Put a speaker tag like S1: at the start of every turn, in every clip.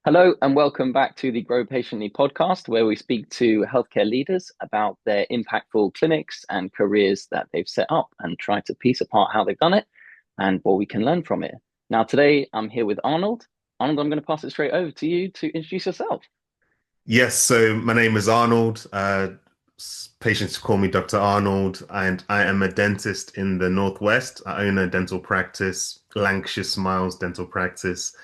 S1: Hello and welcome back to the Grow Patiently podcast, where we speak to healthcare leaders about their impactful clinics and careers that they've set up and try to piece apart how they've done it and what we can learn from it. Now, today I'm here with Arnold. Arnold, I'm going to pass it straight over to you to introduce yourself.
S2: Yes, so my name is Arnold. Patients call me Dr. Arnold, and I am a dentist in the Northwest. I own a dental practice, Lancashire Smiles Dental Practice,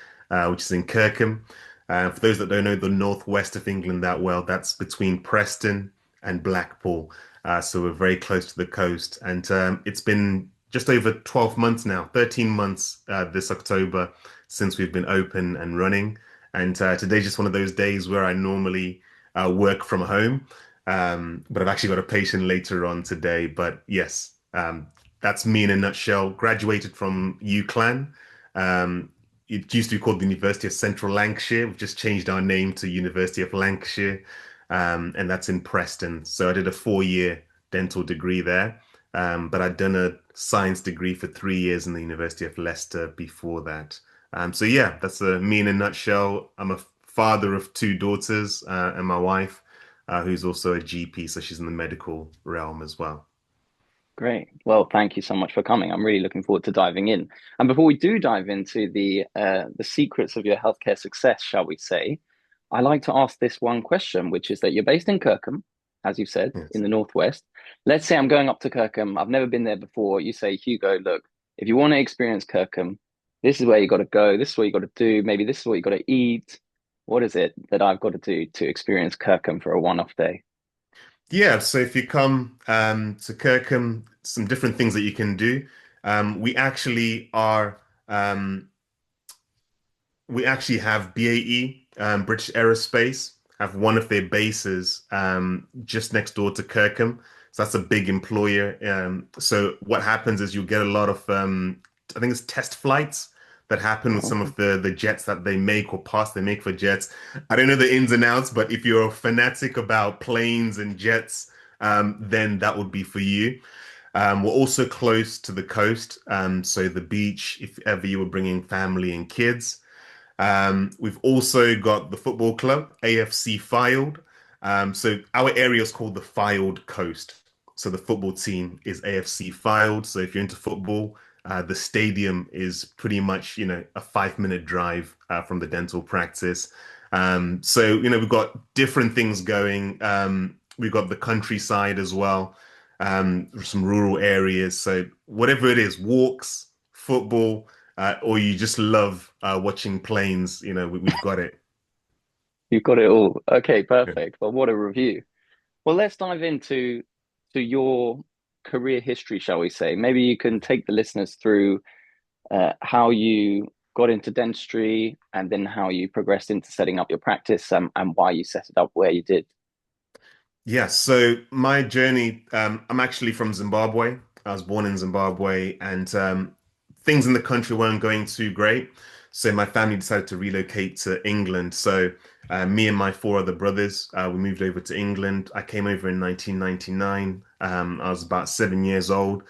S2: which is in Kirkham. For those that don't know the Northwest of England that well, that's between Preston and Blackpool. So we're very close to the coast. And it's been just over 12 months now, 13 months this October since we've been open and running. And today's just one of those days where I normally work from home. But I've actually got a patient later on today. But yes, that's me in a nutshell. Graduated from UCLan. It used to be called the University of Central Lancashire. We've just changed our name to University of Lancashire, and that's in Preston. So I did a 4-year dental degree there, but I'd done a science degree for 3 years in the University of Leicester before that. So yeah, that's me in a nutshell. I'm a father of two daughters, and my wife, who's also a GP, so she's in the medical realm as well.
S1: Great. Well, thank you so much for coming. I'm really looking forward to diving in. And before we do dive into the secrets of your healthcare success, shall we say, I like to ask this one question, which is that you're based in Kirkham, as you said, in
S2: Yes.
S1: the Northwest. Let's say I'm going up to Kirkham. I've never been there before. You say, Hugo, look, if you want to experience Kirkham, this is where you got to go. This is what you got to do. Maybe this is what you got to eat. What is it that I've got to do to experience Kirkham for a one-off day?
S2: Yeah, so if you come to Kirkham, some different things that you can do. We actually are we actually have BAE, British Aerospace, have one of their bases just next door to Kirkham. So that's a big employer. So what happens is you get a lot of, I think it's test flights that happen with some
S1: Okay.
S2: of the jets that they make or parts they make for jets. I don't know the ins and outs, but if you're a fanatic about planes and jets, then that would be for you. We're also close to the coast, so the beach, if ever you were bringing family and kids. We've also got the football club, AFC Fylde. So our area is called the Fylde Coast. So the football team is AFC Fylde. So if you're into football, the stadium is pretty much, a 5-minute drive from the dental practice. So, we've got different things going. We've got the countryside as well, some rural areas. So whatever it is, walks, football, or you just love watching planes, we've got it.
S1: You've got it all. Okay,
S2: Yeah.
S1: perfect. Well, what a review. Well, let's dive into your career history, shall we say? Maybe you can take the listeners through how you got into dentistry and then how you progressed into setting up your practice and why you set it up where you did.
S2: Yeah, so my journey, I'm actually from Zimbabwe. I was born in Zimbabwe, and things in the country weren't going too great. So my family decided to relocate to England. So me and my four other brothers, we moved over to England. I came over in 1999. I was about 7 years old,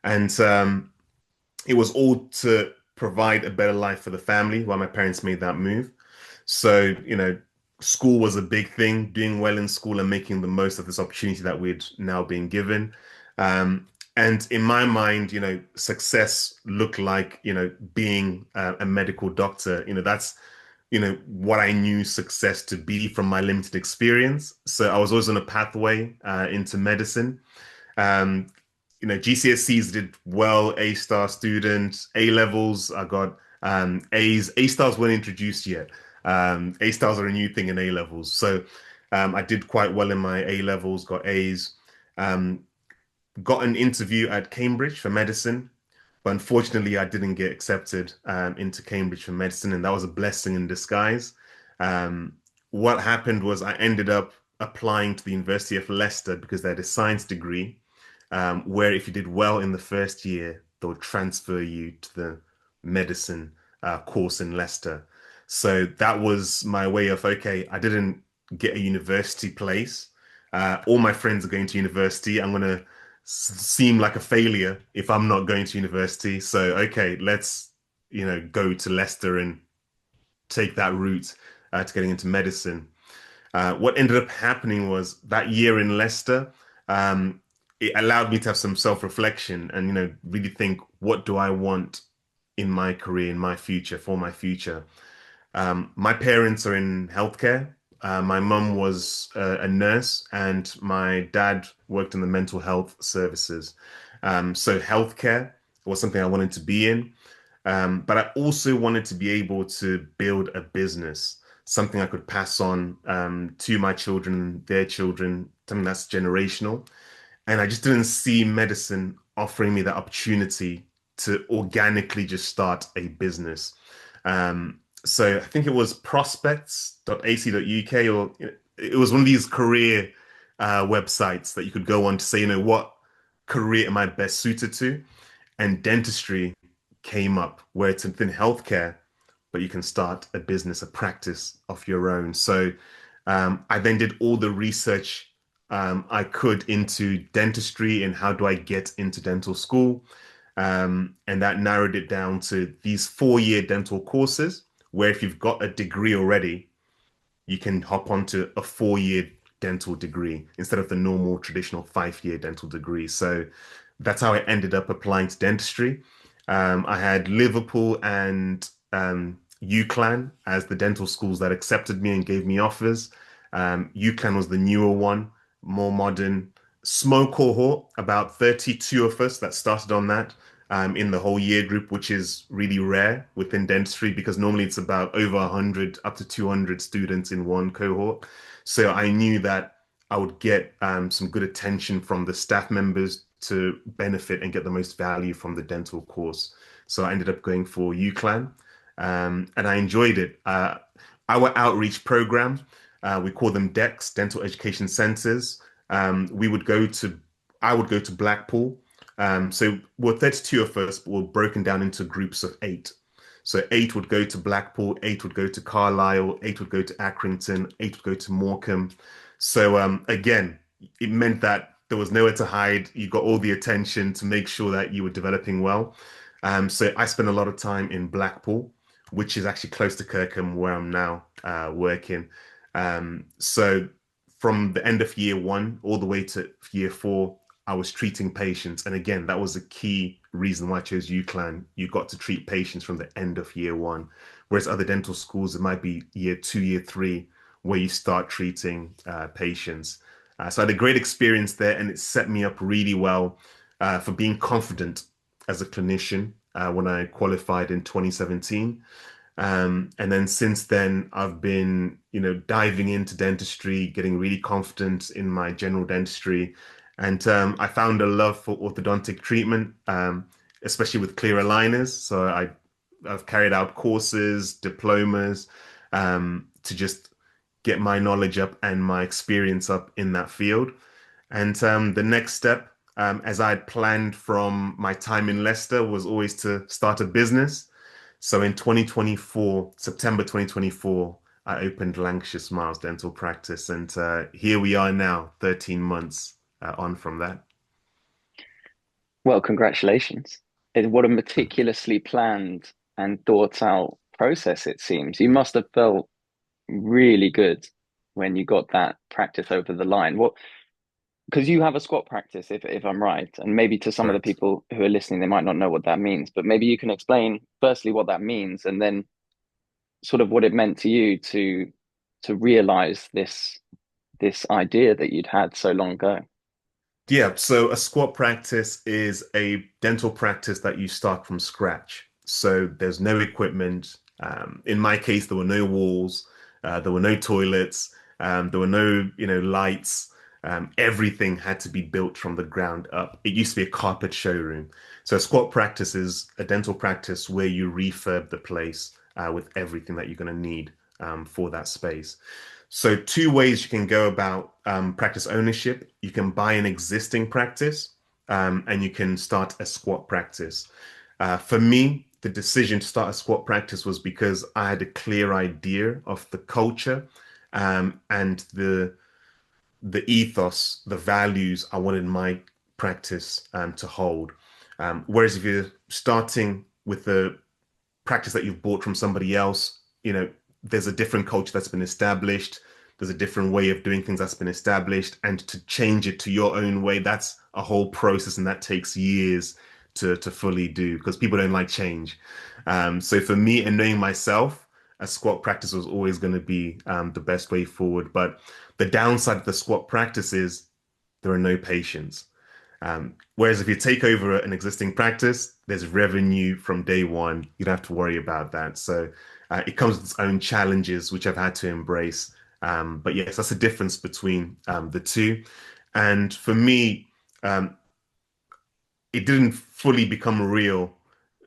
S2: and it was all to provide a better life for the family while my parents made that move. So, school was a big thing, doing well in school and making the most of this opportunity that we'd now been given. And in my mind, success looked like, being a medical doctor. That's, what I knew success to be from my limited experience. So I was always on a pathway into medicine. Um, GCSEs did well, A star student, A levels, I got A's. A stars weren't introduced yet. A stars are a new thing in A levels. So I did quite well in my A levels, got A's. Um, got an interview at Cambridge for medicine, but unfortunately, I didn't get accepted into Cambridge for medicine, and that was a blessing in disguise. Um, what happened was I ended up applying to the University of Leicester because they had a science degree, where if you did well in the first year, they'll transfer you to the medicine course in Leicester. So that was my way of, okay, I didn't get a university place. All my friends are going to university. I'm going to seem like a failure if I'm not going to university. So, okay, let's, go to Leicester and take that route. to getting into medicine. What ended up happening was that year in Leicester, um, it allowed me to have some self-reflection and, really think, what do I want in my career, in my future, for my future? My parents are in healthcare. My mum was a nurse, and my dad worked in the mental health services. So healthcare was something I wanted to be in. But I also wanted to be able to build a business, something I could pass on to my children, their children, something that's generational. And I just didn't see medicine offering me that opportunity to organically just start a business. So I think it was prospects.ac.uk, or it was one of these career websites that you could go on to say, what career am I best suited to? And dentistry came up, where it's within healthcare, but you can start a business, a practice of your own. So I then did all the research I could into dentistry and how do I get into dental school. And that narrowed it down to these 4-year dental courses, where if you've got a degree already, you can hop onto a 4-year dental degree instead of the normal traditional 5-year dental degree. So that's how I ended up applying to dentistry. I had Liverpool and UCLan as the dental schools that accepted me and gave me offers. UCLan was the newer one, more modern, small cohort, about 32 of us that started on that in the whole year group, which is really rare within dentistry because normally it's about over 100 up to 200 students in one cohort. So I knew that I would get some good attention from the staff members to benefit and get the most value from the dental course. So I ended up going for UCLan, and I enjoyed it. Our outreach program, we call them DECs, Dental Education Centers. We would go to, I would go to Blackpool. So we're 32 of us, but we're broken down into groups of 8. So 8 would go to Blackpool, 8 would go to Carlisle, 8 would go to Accrington, 8 would go to Morecambe. So again, it meant that there was nowhere to hide. You got all the attention to make sure that you were developing well. So I spent a lot of time in Blackpool, which is actually close to Kirkham, where I'm now working. So from the end of year 1 all the way to year 4, I was treating patients. And again, that was a key reason why I chose UCLan. You got to treat patients from the end of year 1, whereas other dental schools, it might be year 2, year 3, where you start treating patients. So I had a great experience there, and it set me up really well for being confident as a clinician when I qualified in 2017. And then since then, I've been, diving into dentistry, getting really confident in my general dentistry. And I found a love for orthodontic treatment, especially with clear aligners. So I've carried out courses, diplomas, to just get my knowledge up and my experience up in that field. And the next step, as I had planned from my time in Leicester, was always to start a business. So in 2024, September 2024, I opened Lancashire Smiles Dental Practice, and here we are now, 13 months on from that.
S1: Well, congratulations. What a meticulously planned and thought out process it seems. You must have felt really good when you got that practice over the line. What, because you have a squat practice, if I'm right, and maybe to some of the
S2: Correct.
S1: people who are listening, they might not know what that means, but maybe you can explain firstly what that means and then sort of what it meant to you to realize this idea that you'd had so long ago.
S2: Yeah, so a squat practice is a dental practice that you start from scratch. So there's no equipment. In my case, there were no walls, there were no toilets, there were no, lights. Everything had to be built from the ground up. It used to be a carpet showroom. So a squat practice is a dental practice where you refurb the place with everything that you're going to need for that space. So two ways you can go about practice ownership. You can buy an existing practice, and you can start a squat practice. For me, the decision to start a squat practice was because I had a clear idea of the culture and the ethos, the values I wanted my practice to hold. Whereas if you're starting with a practice that you've bought from somebody else, there's a different culture that's been established. There's a different way of doing things that's been established, and to change it to your own way, that's a whole process, and that takes years to fully do because people don't like change. So for me and knowing myself, a squat practice was always going to be the best way forward. But the downside of the squat practice is there are no patients. Whereas if you take over an existing practice, there's revenue from day one. You don't have to worry about that. So it comes with its own challenges, which I've had to embrace. But yes, that's the difference between the two. And for me, um, it didn't fully become real.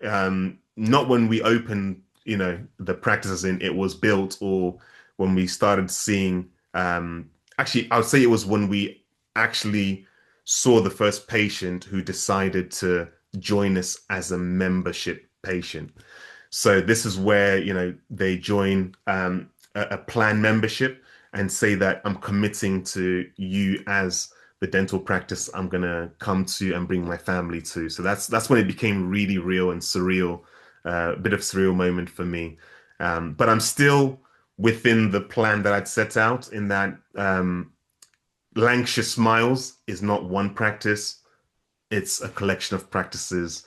S2: Not when we opened, the practices in it was built, or when we started seeing. Actually, I would say it was when we actually saw the first patient who decided to join us as a membership patient. So this is where, they join a plan membership and say that I'm committing to you as the dental practice I'm gonna come to and bring my family to. So that's when it became really real and surreal, a bit of surreal moment for me. But I'm still within the plan that I'd set out in that Lancashire Smiles is not one practice, it's a collection of practices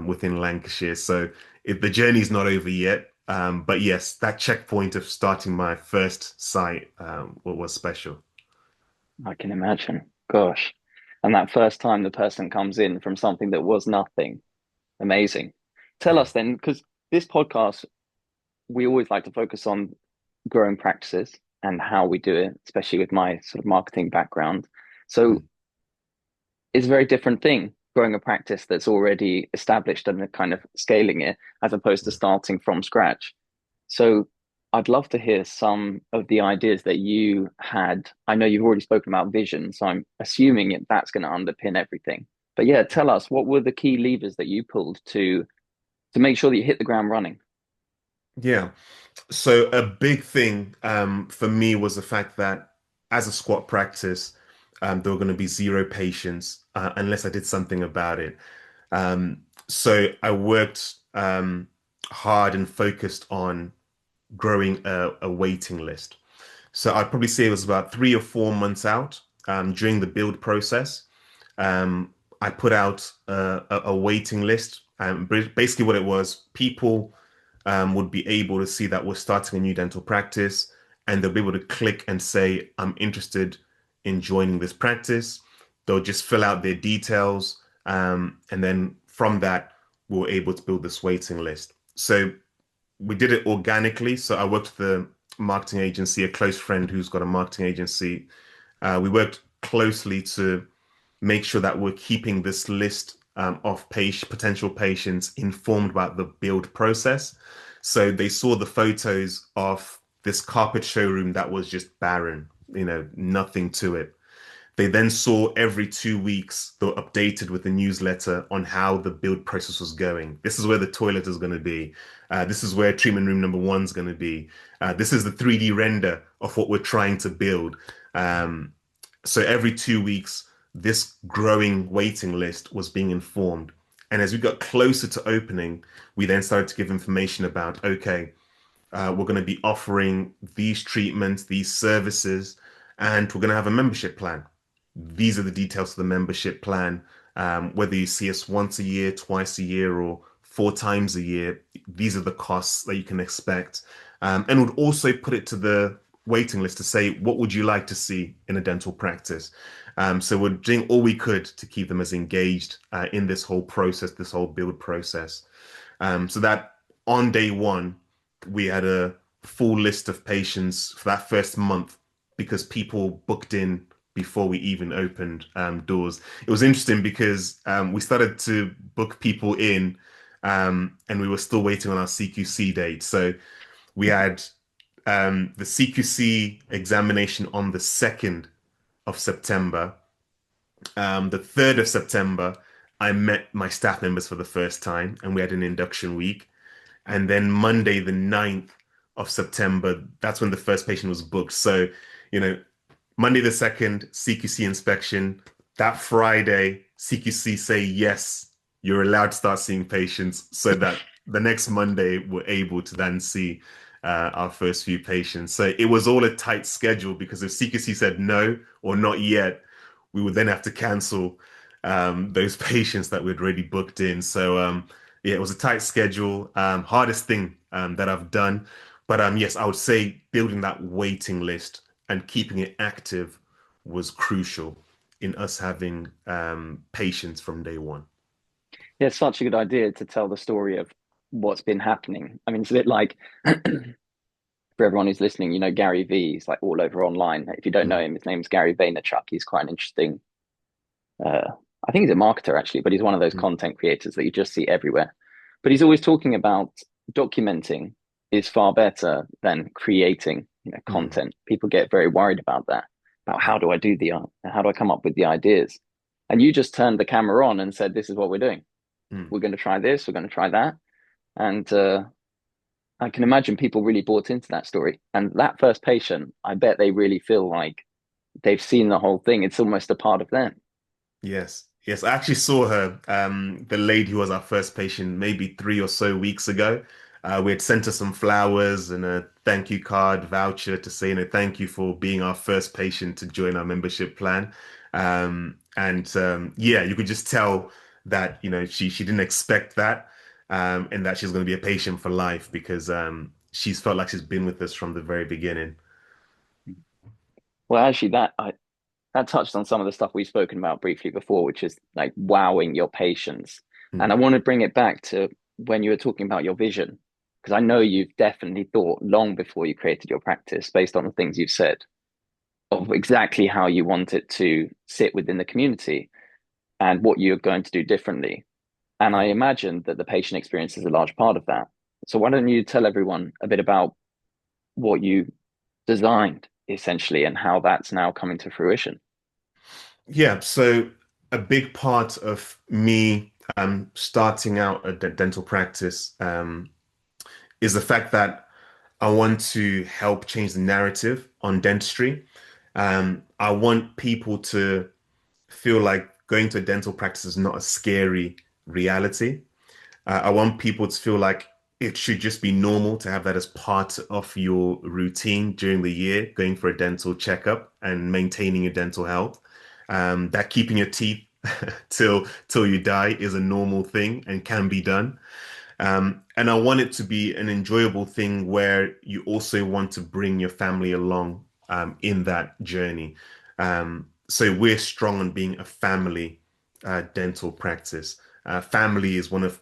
S2: within Lancashire. So the journey's not over yet. But yes, that checkpoint of starting my first site was special.
S1: I can imagine. Gosh. And that first time the person comes in from something that was nothing, amazing. Tell
S2: Yeah.
S1: us then, because this podcast, we always like to focus on growing practices and how we do it, especially with my sort of marketing background. So
S2: Mm.
S1: it's a very different thing growing a practice that's already established and kind of scaling it as opposed to starting from scratch. So I'd love to hear some of the ideas that you had. I know you've already spoken about vision, so I'm assuming that's going to underpin everything. But yeah, tell us what were the key levers that you pulled to make sure that you hit the ground running?
S2: Yeah. So a big thing for me was the fact that as a squat practice, there were going to be zero patients unless I did something about it. So I worked hard and focused on growing a waiting list. So I'd probably say it was about 3 or 4 months out during the build process. I put out a waiting list. Basically, what it was, people would be able to see that we're starting a new dental practice, and they'll be able to click and say, I'm interested in joining this practice. They'll just fill out their details. And then from that, we were able to build this waiting list. So we did it organically. So I worked with a marketing agency, a close friend who's got a marketing agency. We worked closely to make sure that we're keeping this list of potential patients informed about the build process. So they saw the photos of this carpet showroom that was just barren, nothing to it. They then saw every 2 weeks, they were updated with a newsletter on how the build process was going. This is where the toilet is going to be. This is where treatment room number one is going to be. This is the 3D render of what we're trying to build. Um, so every 2 weeks, this growing waiting list was being informed. And as we got closer to opening, we then started to give information about, okay, we're going to be offering these treatments, these services, and we're going to have a membership plan. These are the details of the membership plan. Whether you see us once a year, twice a year, or 4 times a year, these are the costs that you can expect. And would also put it to the waiting list to say, what would you like to see in a dental practice? So we're doing all we could to keep them as engaged in this whole process, this whole build process. So that on day one, we had a full list of patients for that first month because people booked in before we even opened doors. It was interesting because we started to book people in and we were still waiting on our CQC date. So we had the CQC examination on the 2nd of September. The 3rd of September, I met my staff members for the first time and we had an induction week. And then Monday, the 9th of September, that's when the first patient was booked. So, you know, Monday the 2nd, CQC inspection. That Friday, CQC say, yes, you're allowed to start seeing patients so that the next Monday we're able to then see our first few patients. So it was all a tight schedule because if CQC said no or not yet, we would then have to cancel those patients that we'd already booked in. So yeah, it was a tight schedule. Hardest thing that I've done. But yes, I would say building that waiting list and keeping it active was crucial in us having patience from day one.
S1: Yeah, it's such a good idea to tell the story of what's been happening. I mean, it's a bit like for everyone who's listening, Gary V is like all over online. If you don't know
S2: Mm,
S1: him, his name's Gary Vaynerchuk. He's quite an interesting, I think he's a marketer actually, but he's one of those
S2: mm,
S1: content creators that you just see everywhere. But he's always talking about documenting is far better than creating,
S2: mm,
S1: content. People get very worried about that, about
S2: yeah,
S1: how do I come up with the ideas? And you just turned the camera on and said, this is what we're doing.
S2: mm.
S1: We're going to try this, we're going to try that. And I can imagine people really bought into that story. And that first patient, I bet they really feel like they've seen the whole thing. It's almost a part of them.
S2: Yes. Yes. I actually saw her, the lady who was our first patient, maybe 3 or so weeks ago. We had sent her some flowers and a thank you card voucher to say, thank you for being our first patient to join our membership plan. And yeah, you could just tell that, she didn't expect that, and that she's going to be a patient for life because she's felt like she's been with us from the very beginning.
S1: Well, actually, that touched on some of the stuff we've spoken about briefly before, which is like wowing your patients. And I
S2: Mm,
S1: want to bring it back to when you were talking about your vision, because I know you've definitely thought long before you created your practice, based on the things you've said, of exactly how you want it to sit within the community and what you're going to do differently. And I
S2: yeah.
S1: imagine that the patient experience is a large part of that. So why don't you tell everyone a bit about what you designed essentially and how that's now coming to fruition?
S2: Yeah, so a big part of me starting out a dental practice is the fact that I want to help change the narrative on dentistry. I want people to feel like going to a dental practice is not a scary reality. I want people to feel like it should just be normal to have that as part of your routine during the year, going for a dental checkup and maintaining your dental health. That keeping your teeth till you die is a normal thing and can be done. And I want it to be an enjoyable thing where you also want to bring your family along in that journey. So we're strong on being a family dental practice. Family is one of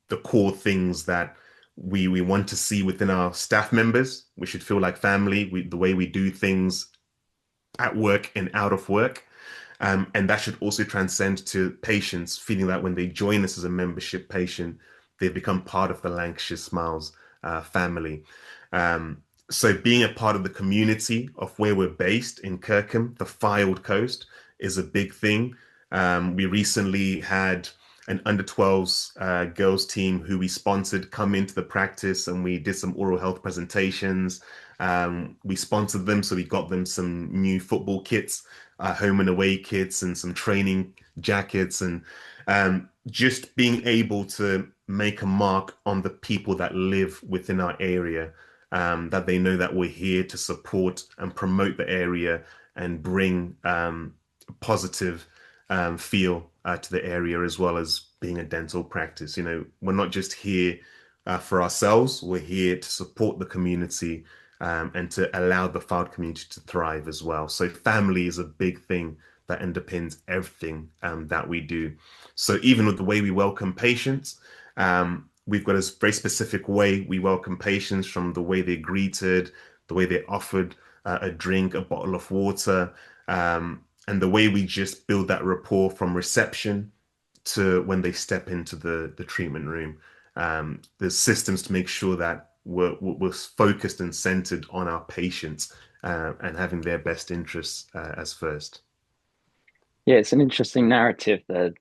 S2: the core things that we want to see within our staff members. We should feel like family. The way we do things at work and out of work. And that should also transcend to patients, feeling that when they join us as a membership patient, they've become part of the Lancashire Smiles family. So being a part of the community of where we're based in Kirkham, the Fylde Coast, is a big thing. We recently had an under 12s girls team who we sponsored come into the practice and we did some oral health presentations. We sponsored them, so we got them some new football kits, home and away kits, and some training jackets, and just being able to make a mark on the people that live within our area, that they know that we're here to support and promote the area and bring positive feel to the area as well as being a dental practice. We're not just here for ourselves, we're here to support the community and to allow the Fylde community to thrive as well. So family is a big thing that underpins everything that we do. So even with the way we welcome patients, we've got a very specific way we welcome patients, from the way they're greeted, the way they're offered a drink, a bottle of water, and the way we just build that rapport from reception to when they step into the treatment room. There's systems to make sure that we're focused and centered on our patients and having their best interests as first.
S1: Yeah, it's an interesting narrative, the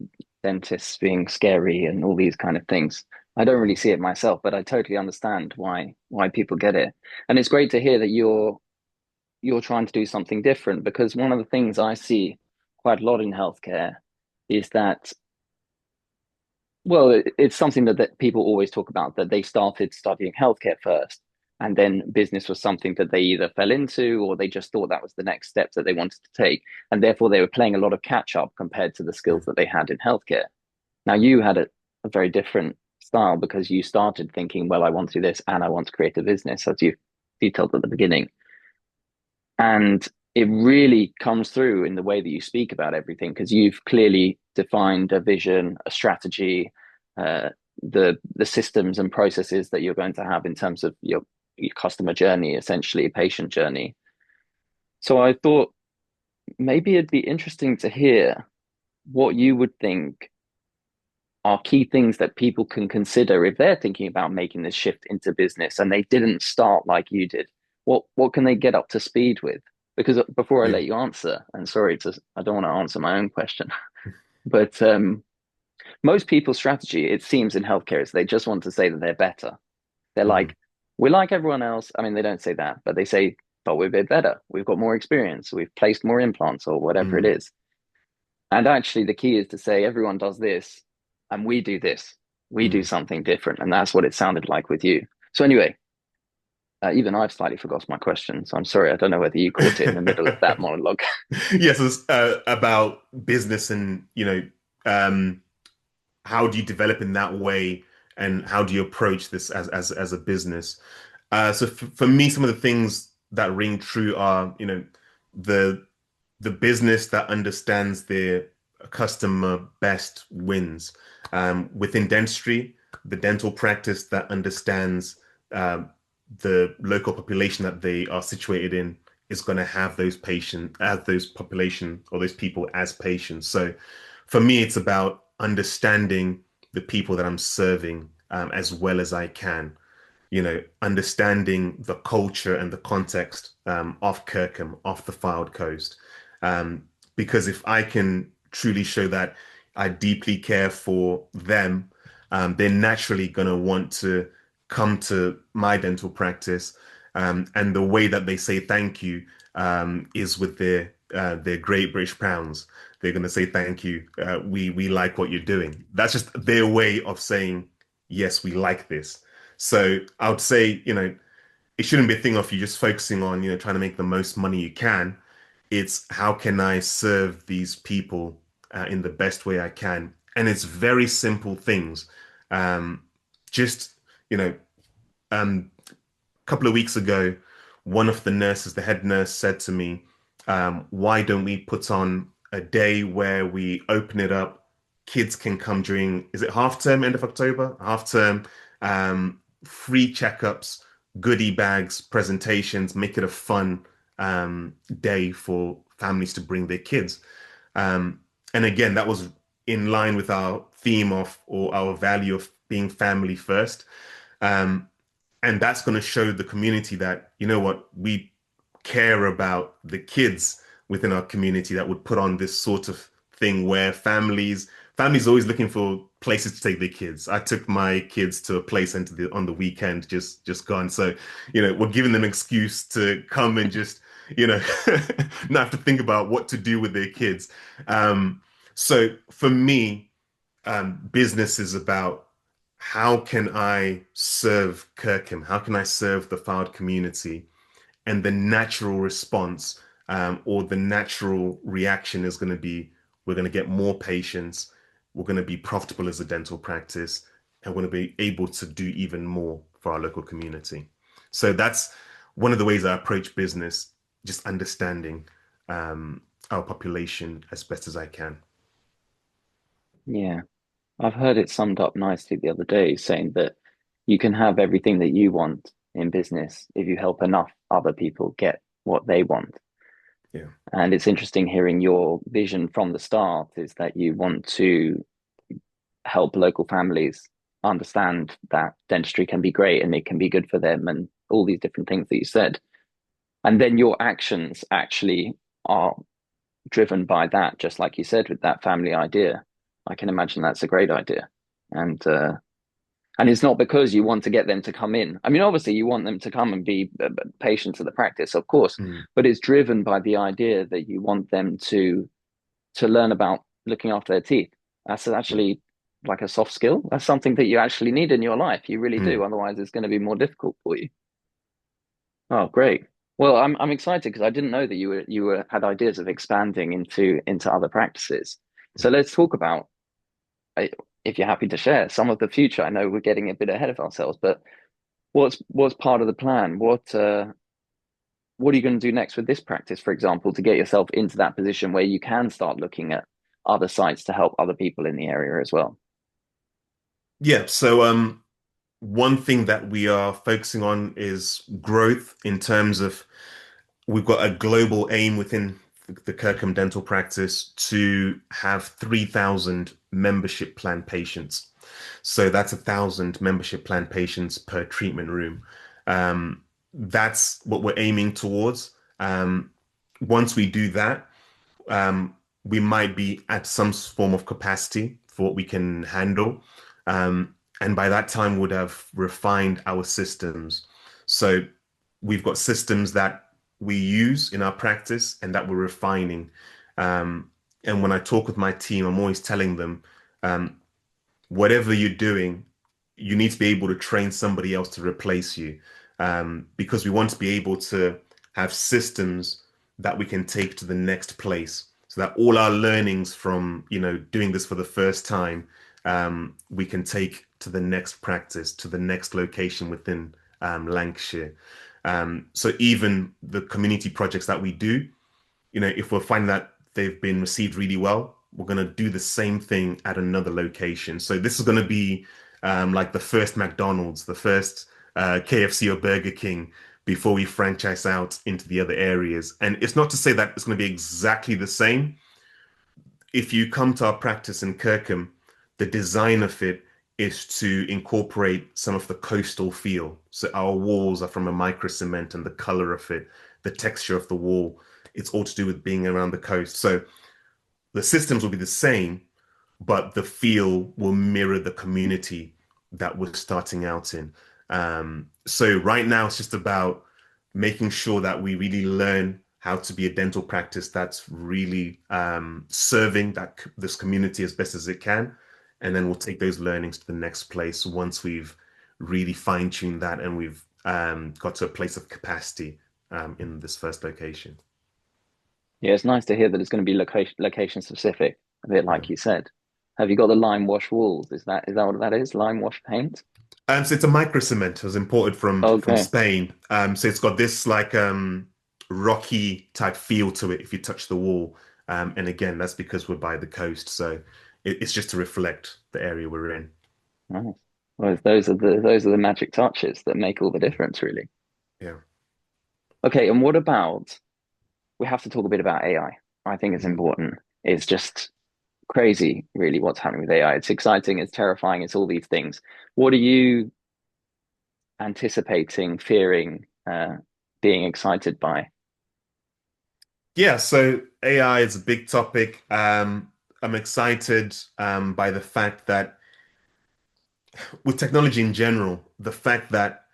S1: dentists being scary and all these kind of things. I don't really see it myself, but I totally understand why people get it. And it's great to hear that you're trying to do something different, because one of the things I see quite a lot in healthcare is that, well, it's something that people always talk about, that they started studying healthcare first, And then business was something that they either fell into or they just thought that was the next step that they wanted to take. And therefore, they were playing a lot of catch up compared to the skills that they had in healthcare. Now, you had a very different style because you started thinking, well, I want to do this and I want to create a business, as you detailed at the beginning. And it really comes through in the way that you speak about everything because you've clearly defined a vision, a strategy, uh, the systems and processes that you're going to have in terms of your customer journey, essentially patient journey. So I thought maybe it'd be interesting to hear what you would think are key things that people can consider if they're thinking about making this shift into business and they didn't start like you did. What can they get up to speed with? Because before I
S2: Yeah.
S1: let you answer, and sorry to I don't want to answer my own question, but most people's strategy, it seems in healthcare, is they just want to say that they're better. They're
S2: Mhm.
S1: like, we're like everyone else. I mean, they don't say that, but they say, but we're a bit better. We've got more experience. We've placed more implants or whatever it
S2: Mhm.
S1: is. And actually, the key is to say everyone does this and we do this. We do
S2: Mhm.
S1: something different. And that's what it sounded like with you. So, anyway, even I've slightly forgot my question. So, I'm sorry. I don't know whether you caught it in the middle of that monologue.
S2: Yes, it's about business and um, how do you develop in that way and how do you approach this as a business? So for me, some of the things that ring true are, the the business that understands their customer best wins. Within dentistry, the dental practice that understands the local population that they are situated in is going to have those population or those people as patients. So for me, it's about understanding the people that I'm serving as well as I can, understanding the culture and the context of Kirkham, of the Fylde Coast. Um, because if I can truly show that I deeply care for them, they're naturally going to want to come to my dental practice. And the way that they say thank you is with their Great British pounds. They're going to say thank you. We like what you're doing. That's just their way of saying yes, we like this. So I would say, it shouldn't be a thing of you just focusing on, trying to make the most money you can. It's how can I serve these people in the best way I can? And it's very simple things. Um, just, you know, a couple of weeks ago, one of the nurses, the head nurse, said to me, why don't we put on a day where we open it up? Kids can come during, is it half term, end of October? Half term, free checkups, goodie bags, presentations, make it a fun day for families to bring their kids. Um, and again, that was in line with our theme of or our value of being family first. Um, and that's going to show the community that, you know what, we care about the kids within our community that would put on this sort of thing where families always looking for places to take their kids. I took my kids to a play center on the weekend, just gone. So, we're giving them an excuse to come and just, not have to think about what to do with their kids. So for me, business is about how can I serve Kirkham? How can I serve the Fylde community? And the natural response or the natural reaction is going to be we're going to get more patients, we're going to be profitable as a dental practice, and we're going to be able to do even more for our local community. So that's one of the ways I approach business, just understanding our population as best as I can.
S1: Yeah. I've heard it summed up nicely the other day, saying that you can have everything that you want in business if you help enough other people get what they want.
S2: Yeah.
S1: And it's interesting hearing your vision from the start is that you want to help local families understand that dentistry can be great and it can be good for them and all these different things that you said. And then your actions actually are driven by that, just like you said, with that family idea. I can imagine that's a great idea. And it's not because you want to get them to come in. I mean, obviously, you want them to come and be patients of the practice, of course,
S2: Mm.
S1: but it's driven by the idea that you want them to learn about looking after their teeth. That's actually like a soft skill. That's something that you actually need in your life. You really do.
S2: Mm.
S1: Otherwise, it's going to be more difficult for you. Oh, great. Well, I'm excited because I didn't know that you were had ideas of expanding into other practices. So let's talk about, uh, if you're happy to share, some of the future. I know we're getting a bit ahead of ourselves, but what's part of the plan? What are you going to do next with this practice, for example, to get yourself into that position where you can start looking at other sites to help other people in the area as well?
S2: Yeah, so one thing that we are focusing on is growth in terms of we've got a global aim within the Kirkham dental practice to have 3,000 membership plan patients. So that's 1,000 membership plan patients per treatment room. That's what we're aiming towards. Once we do that, um, we might be at some form of capacity for what we can handle. And by that time, would have refined our systems. So we've got systems that we use in our practice and that we're refining. And when I talk with my team, I'm always telling them, um, whatever you're doing, you need to be able to train somebody else to replace you, because we want to be able to have systems that we can take to the next place so that all our learnings from, doing this for the first time, we can take to the next practice, to the next location within Lancashire. So even the community projects that we do, if we're finding that they've been received really well, we're going to do the same thing at another location. So this is going to be like the first McDonald's, the first KFC or Burger King before we franchise out into the other areas. And it's not to say that it's going to be exactly the same. If you come to our practice in Kirkham, the design of it is to incorporate some of the coastal feel. So our walls are from a micro cement and the color of it, the texture of the wall, it's all to do with being around the coast. So the systems will be the same, but the feel will mirror the community that we're starting out in. So right now it's just about making sure that we really learn how to be a dental practice that's really serving this community as best as it can, and then we'll take those learnings to the next place once we've really fine-tuned that and we've got to a place of capacity in this first location.
S1: Yeah, it's nice to hear that it's going to be location specific, a bit
S2: Yeah.
S1: like you said. Have you got the lime wash walls? Is that what that is? Lime wash paint?
S2: So it's a micro cement. It was imported from
S1: Okay.
S2: Spain. So it's got this like rocky type feel to it if you touch the wall. And again, that's because we're by the coast, so it's just to reflect the area we're in.
S1: Nice. Well, those are the magic touches that make all the difference, really.
S2: Yeah.
S1: Okay, and what about, we have to talk a bit about AI. I think it's
S2: Mhm.
S1: important. It's just crazy, really, what's happening with AI. It's exciting, it's terrifying, it's all these things. What are you anticipating, fearing, being excited by?
S2: Yeah, so AI is a big topic. I'm excited by the fact that with technology in general, the fact that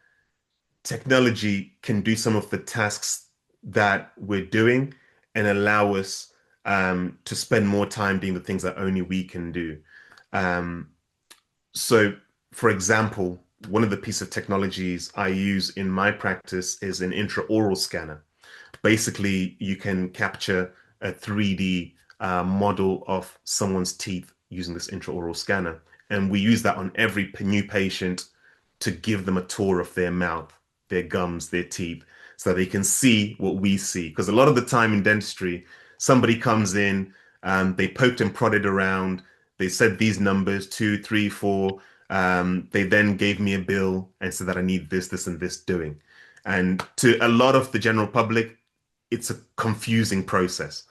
S2: technology can do some of the tasks that we're doing and allow us to spend more time doing the things that only we can do. Um, so, for example, one of the piece of technologies I use in my practice is an intraoral scanner. Basically, you can capture a 3D model of someone's teeth using this intraoral scanner. And we use that on every new patient to give them a tour of their mouth, their gums, their teeth, so they can see what we see. Because a lot of the time in dentistry, somebody comes in, they poked and prodded around, they said these numbers, two, three, four. They then gave me a bill and said that I need this, this, and this doing. And to a lot of the general public, it's a confusing process.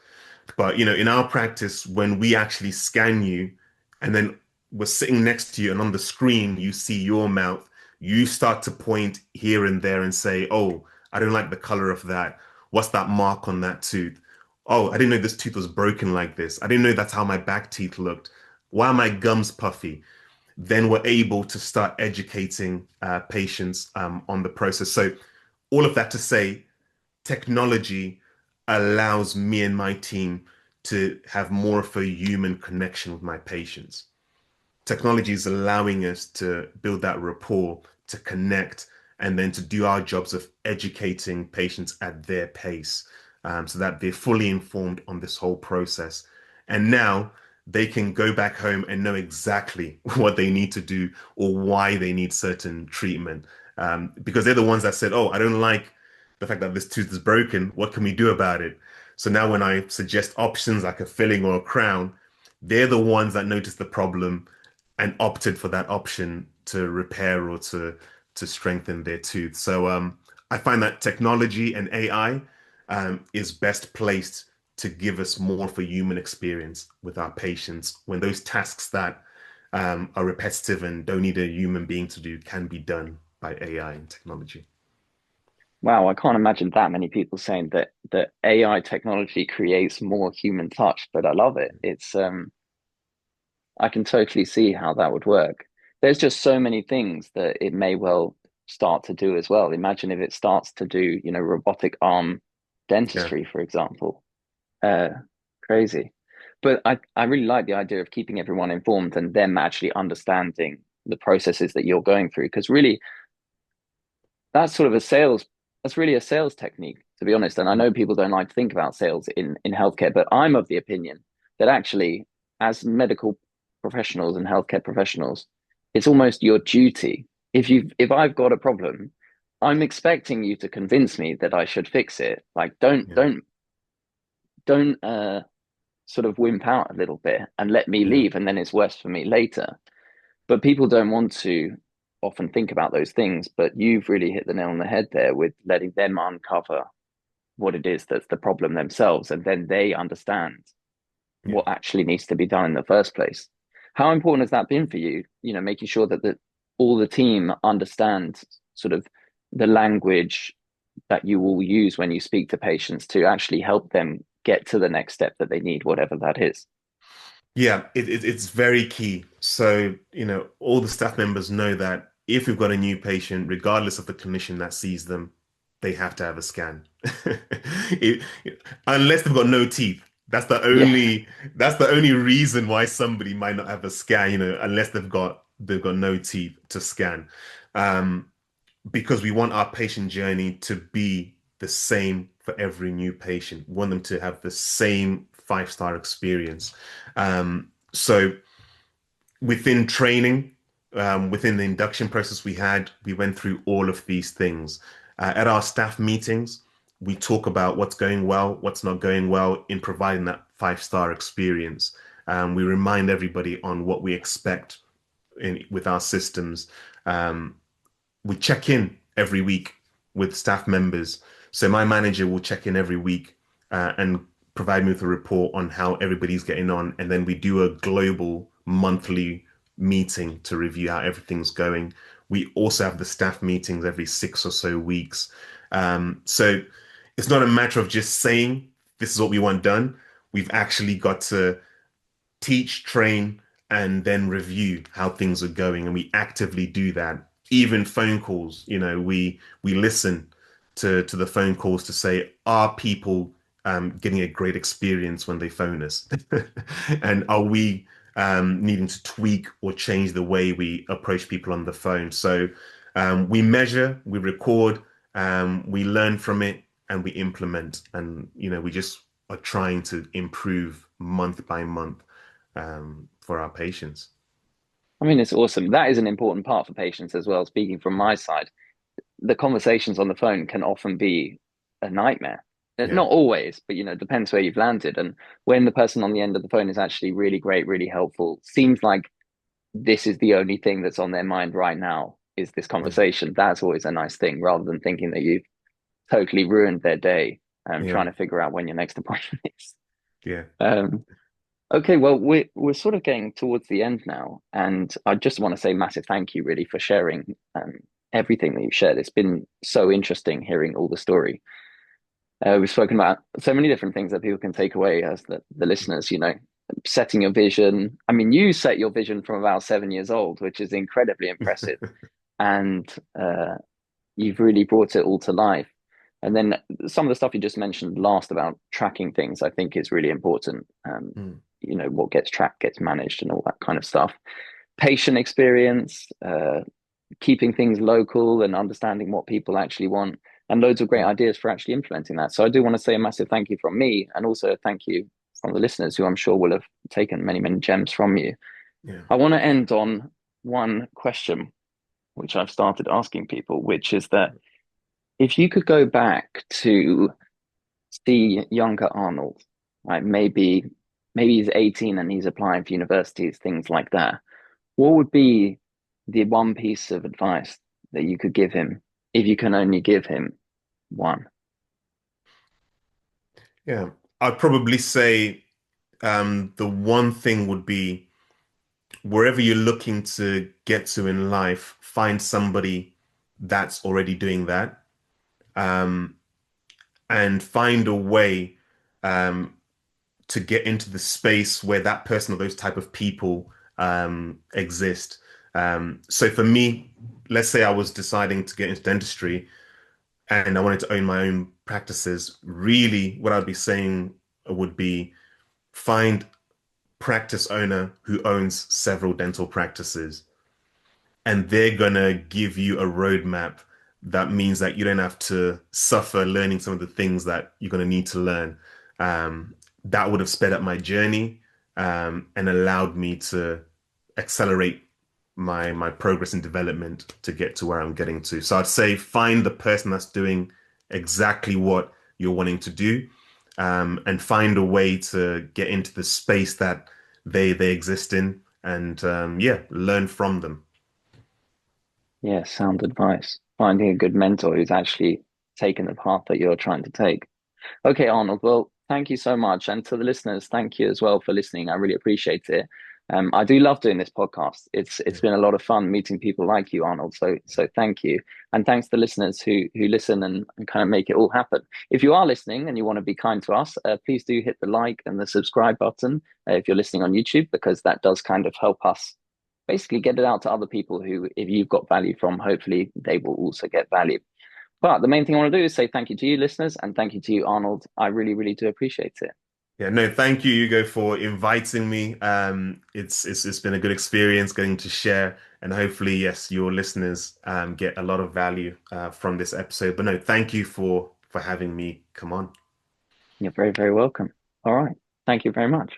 S2: But in our practice, when we actually scan you and then we're sitting next to you and on the screen you see your mouth, you start to point here and there and say, "Oh, I don't like the color of that. What's that mark on that tooth? Oh, I didn't know this tooth was broken like this. I didn't know that's how my back teeth looked. Why are my gums puffy?" Then we're able to start educating patients on the process. So all of that to say, technology allows me and my team to have more of a human connection with my patients. Technology is allowing us to build that rapport, to connect, and then to do our jobs of educating patients at their pace, so that they're fully informed on this whole process. And now they can go back home and know exactly what they need to do or why they need certain treatment. Because they're the ones that said, "Oh, I don't like the fact that this tooth is broken. What can we do about it?" So now when I suggest options like a filling or a crown, they're the ones that noticed the problem and opted for that option to repair or to strengthen their tooth. So I find that technology and AI is best placed to give us more of a human experience with our patients when those tasks that are repetitive and don't need a human being to do can be done by AI and technology.
S1: Wow, I can't imagine that many people saying that AI technology creates more human touch, but I love it. It's I can totally see how that would work. There's just so many things that it may well start to do as well. Imagine if it starts to do, robotic arm
S2: Yeah,
S1: dentistry, for example. Uh, Crazy. But I really like the idea of keeping everyone informed and them actually understanding the processes that you're going through. Because really, that's sort of that's really a sales technique, to be honest. And I know people don't like to think about sales in healthcare, but I'm of the opinion that actually, as medical professionals and healthcare professionals, it's almost your duty. If I've got a problem, I'm expecting you to convince me that I should fix it. Like
S2: yeah,
S1: don't sort of wimp out a little bit and let me
S2: yeah,
S1: leave, and then it's worse for me later. But people don't want to often think about those things. But you've really hit the nail on the head there with letting them uncover what it is that's the problem themselves, and then they understand
S2: yeah.
S1: what actually needs to be done in the first place. How important has that been for you? Making sure that all the team understand sort of the language that you will use when you speak to patients to actually help them get to the next step that they need, whatever that is.
S2: Yeah, it's very key. So, all the staff members know that if we've got a new patient, regardless of the clinician that sees them, they have to have a scan. It, unless they've got no teeth.
S1: Yeah.
S2: That's the only reason why somebody might not have a scan, unless they've got no teeth to scan. Um, because we want our patient journey to be the same for every new patient. We want them to have the same five-star experience. So within training, within the induction process we went through all of these things. At our staff meetings, we talk about what's going well, what's not going well in providing that five-star experience. We remind everybody on what we expect with our systems. Um, we check in every week with staff members. So my manager will check in every week and provide me with a report on how everybody's getting on. And then we do a global monthly meeting to review how everything's going. We also have the staff meetings every 6 or so weeks. So it's not a matter of just saying this is what we want done. We've actually got to teach, train, and then review how things are going. And we actively do that. Even phone calls, we listen to the phone calls to say, are people getting a great experience when they phone us? And are we needing to tweak or change the way we approach people on the phone? So we measure, we record, we learn from it, and we implement. And, we just are trying to improve month by month for our patients.
S1: I mean, it's awesome. That is an important part for patients as well. Speaking from my side, the conversations on the phone can often be a nightmare.
S2: Yeah,
S1: Not always, but depends where you've landed. And when the person on the end of the phone is actually really great, really helpful, seems like this is the only thing that's on their mind right now is this
S2: yeah,
S1: conversation. That's always a nice thing, rather than thinking that you've totally ruined their day and
S2: yeah,
S1: trying to figure out when your next appointment is.
S2: yeah.
S1: Um, Okay, well, we're sort of getting towards the end now, and I just want to say massive thank you, really, for sharing everything that you've shared. It's been so interesting hearing all the story. We've spoken about so many different things that people can take away as the listeners. Setting your vision. I mean, you set your vision from about 7 years old, which is incredibly impressive, and you've really brought it all to life. And then some of the stuff you just mentioned last about tracking things, I think is really important.
S2: Mm,
S1: What gets tracked gets managed and all that kind of stuff. Patient experience, keeping things local and understanding what people actually want, and loads of great ideas for actually implementing that. So I do want to say a massive thank you from me, and also a thank you from the listeners who I'm sure will have taken many, many gems from you.
S2: Yeah.
S1: I want to end on one question, which I've started asking people, which is that if you could go back to see younger Arnold, like maybe he's 18 and he's applying for universities, things like that. What would be the one piece of advice that you could give him if you can only give him one?
S2: Yeah. I'd probably say the one thing would be wherever you're looking to get to in life, find somebody that's already doing that. Um, and find a way um, to get into the space where that person or those type of people exist. So for me, let's say I was deciding to get into dentistry and I wanted to own my own practices. Really, what I'd be saying would be find practice owner who owns several dental practices, and they're gonna give you a roadmap that means that you don't have to suffer learning some of the things that you're gonna need to learn. That would have sped up my journey and allowed me to accelerate my progress and development to get to where I'm getting to. So I'd say find the person that's doing exactly what you're wanting to do, and find a way to get into the space that they exist in, and yeah, learn from them.
S1: Yeah, sound advice. Finding a good mentor who's actually taken the path that you're trying to take. Okay, Arnold. Well, thank you so much. And to the listeners, thank you as well for listening. I really appreciate it. I do love doing this podcast. It's
S2: Yeah.
S1: been a lot of fun meeting people like you, Arnold. So thank you. And thanks to listeners who listen and kind of make it all happen. If you are listening and you want to be kind to us, please do hit the like and the subscribe button if you're listening on YouTube, because that does kind of help us basically get it out to other people who, if you've got value from, hopefully they will also get value. But the main thing I want to do is say thank you to you, listeners, and thank you to you, Arnold. I really, really do appreciate it.
S2: Yeah, no, thank you, Hugo, for inviting me. It's been a good experience getting to share, and hopefully, yes, your listeners get a lot of value from this episode. But no, thank you for having me come on.
S1: You're very, very welcome. All right. Thank you very much.